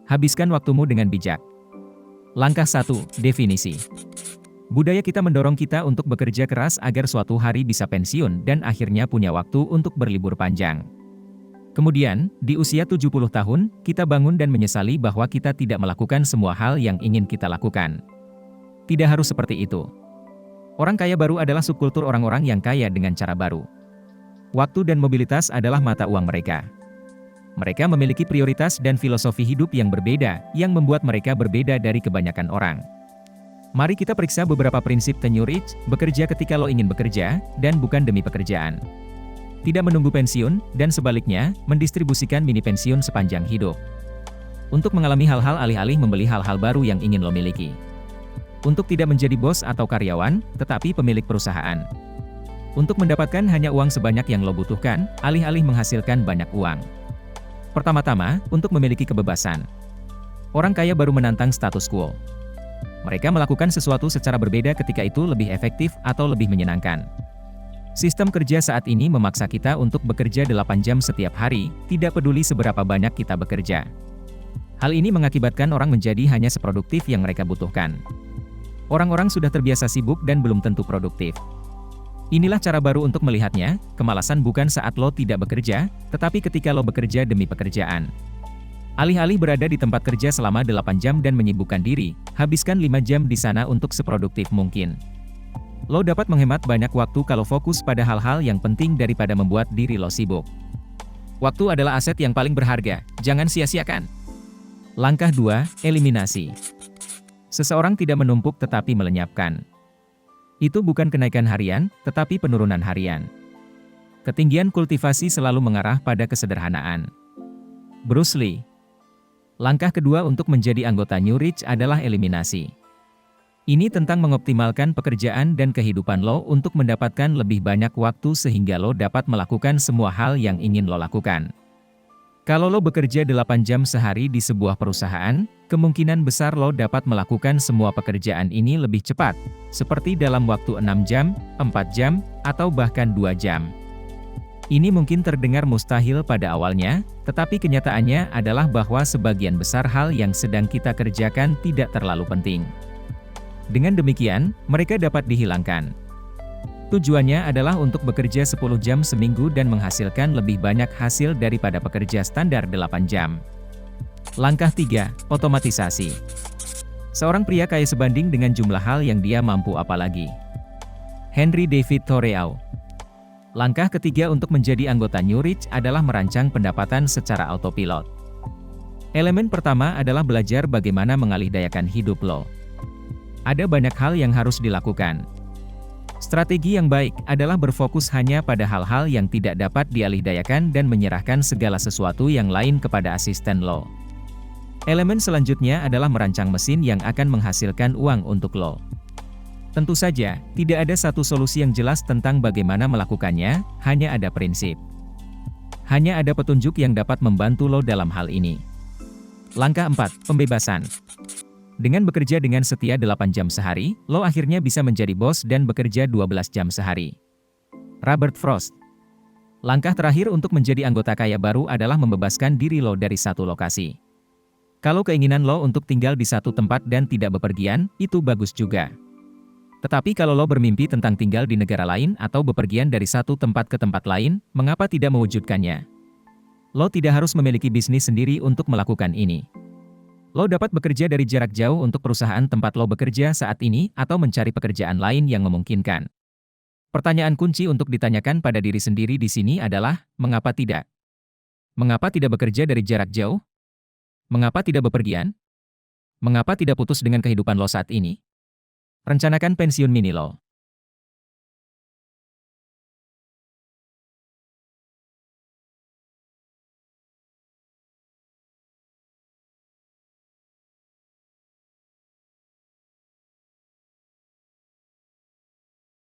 Habiskan waktumu dengan bijak. Langkah 1. Definisi. Budaya kita mendorong kita untuk bekerja keras agar suatu hari bisa pensiun dan akhirnya punya waktu untuk berlibur panjang. Kemudian, di usia 70 tahun, kita bangun dan menyesali bahwa kita tidak melakukan semua hal yang ingin kita lakukan. Tidak harus seperti itu. Orang kaya baru adalah subkultur orang-orang yang kaya dengan cara baru. Waktu dan mobilitas adalah mata uang mereka. Mereka memiliki prioritas dan filosofi hidup yang berbeda, yang membuat mereka berbeda dari kebanyakan orang. Mari kita periksa beberapa prinsip The New Rich: bekerja ketika lo ingin bekerja, dan bukan demi pekerjaan. Tidak menunggu pensiun, dan sebaliknya, mendistribusikan mini pensiun sepanjang hidup. Untuk mengalami hal-hal alih-alih membeli hal-hal baru yang ingin lo miliki. Untuk tidak menjadi bos atau karyawan, tetapi pemilik perusahaan. Untuk mendapatkan hanya uang sebanyak yang lo butuhkan, alih-alih menghasilkan banyak uang. Pertama-tama, untuk memiliki kebebasan. Orang kaya baru menantang status quo. Mereka melakukan sesuatu secara berbeda ketika itu lebih efektif atau lebih menyenangkan. Sistem kerja saat ini memaksa kita untuk bekerja 8 jam setiap hari, tidak peduli seberapa banyak kita bekerja. Hal ini mengakibatkan orang menjadi hanya seproduktif yang mereka butuhkan. Orang-orang sudah terbiasa sibuk dan belum tentu produktif. Inilah cara baru untuk melihatnya: kemalasan bukan saat lo tidak bekerja, tetapi ketika lo bekerja demi pekerjaan. Alih-alih berada di tempat kerja selama 8 jam dan menyibukkan diri, habiskan 5 jam di sana untuk seproduktif mungkin. Lo dapat menghemat banyak waktu kalau fokus pada hal-hal yang penting daripada membuat diri lo sibuk. Waktu adalah aset yang paling berharga, jangan sia-siakan. Langkah 2. Eliminasi. Seseorang tidak menumpuk tetapi melenyapkan. Itu bukan kenaikan harian, tetapi penurunan harian. Ketinggian kultivasi selalu mengarah pada kesederhanaan. Bruce Lee. Langkah kedua untuk menjadi anggota New Rich adalah eliminasi. Ini tentang mengoptimalkan pekerjaan dan kehidupan lo untuk mendapatkan lebih banyak waktu sehingga lo dapat melakukan semua hal yang ingin lo lakukan. Kalau lo bekerja 8 jam sehari di sebuah perusahaan, kemungkinan besar lo dapat melakukan semua pekerjaan ini lebih cepat, seperti dalam waktu 6 jam, 4 jam, atau bahkan 2 jam. Ini mungkin terdengar mustahil pada awalnya, tetapi kenyataannya adalah bahwa sebagian besar hal yang sedang kita kerjakan tidak terlalu penting. Dengan demikian, mereka dapat dihilangkan. Tujuannya adalah untuk bekerja 10 jam seminggu dan menghasilkan lebih banyak hasil daripada pekerja standar 8 jam. Langkah 3. Otomatisasi. Seorang pria kaya sebanding dengan jumlah hal yang dia mampu apalagi. Henry David Thoreau. Langkah ketiga untuk menjadi anggota New Rich adalah merancang pendapatan secara autopilot. Elemen pertama adalah belajar bagaimana mengalihdayakan hidup lo. Ada banyak hal yang harus dilakukan. Strategi yang baik adalah berfokus hanya pada hal-hal yang tidak dapat dialihdayakan dan menyerahkan segala sesuatu yang lain kepada asisten lo. Elemen selanjutnya adalah merancang mesin yang akan menghasilkan uang untuk lo. Tentu saja, tidak ada satu solusi yang jelas tentang bagaimana melakukannya, hanya ada prinsip. Hanya ada petunjuk yang dapat membantu lo dalam hal ini. Langkah 4. Pembebasan. Dengan bekerja dengan setia 8 jam sehari, lo akhirnya bisa menjadi bos dan bekerja 12 jam sehari. Robert Frost. Langkah terakhir untuk menjadi anggota kaya baru adalah membebaskan diri lo dari satu lokasi. Kalau keinginan lo untuk tinggal di satu tempat dan tidak bepergian, itu bagus juga. Tetapi kalau lo bermimpi tentang tinggal di negara lain atau bepergian dari satu tempat ke tempat lain, mengapa tidak mewujudkannya? Lo tidak harus memiliki bisnis sendiri untuk melakukan ini. Lo dapat bekerja dari jarak jauh untuk perusahaan tempat lo bekerja saat ini atau mencari pekerjaan lain yang memungkinkan. Pertanyaan kunci untuk ditanyakan pada diri sendiri di sini adalah, mengapa tidak? Mengapa tidak bekerja dari jarak jauh? Mengapa tidak bepergian? Mengapa tidak putus dengan kehidupan lo saat ini? Rencanakan pensiun mini lo.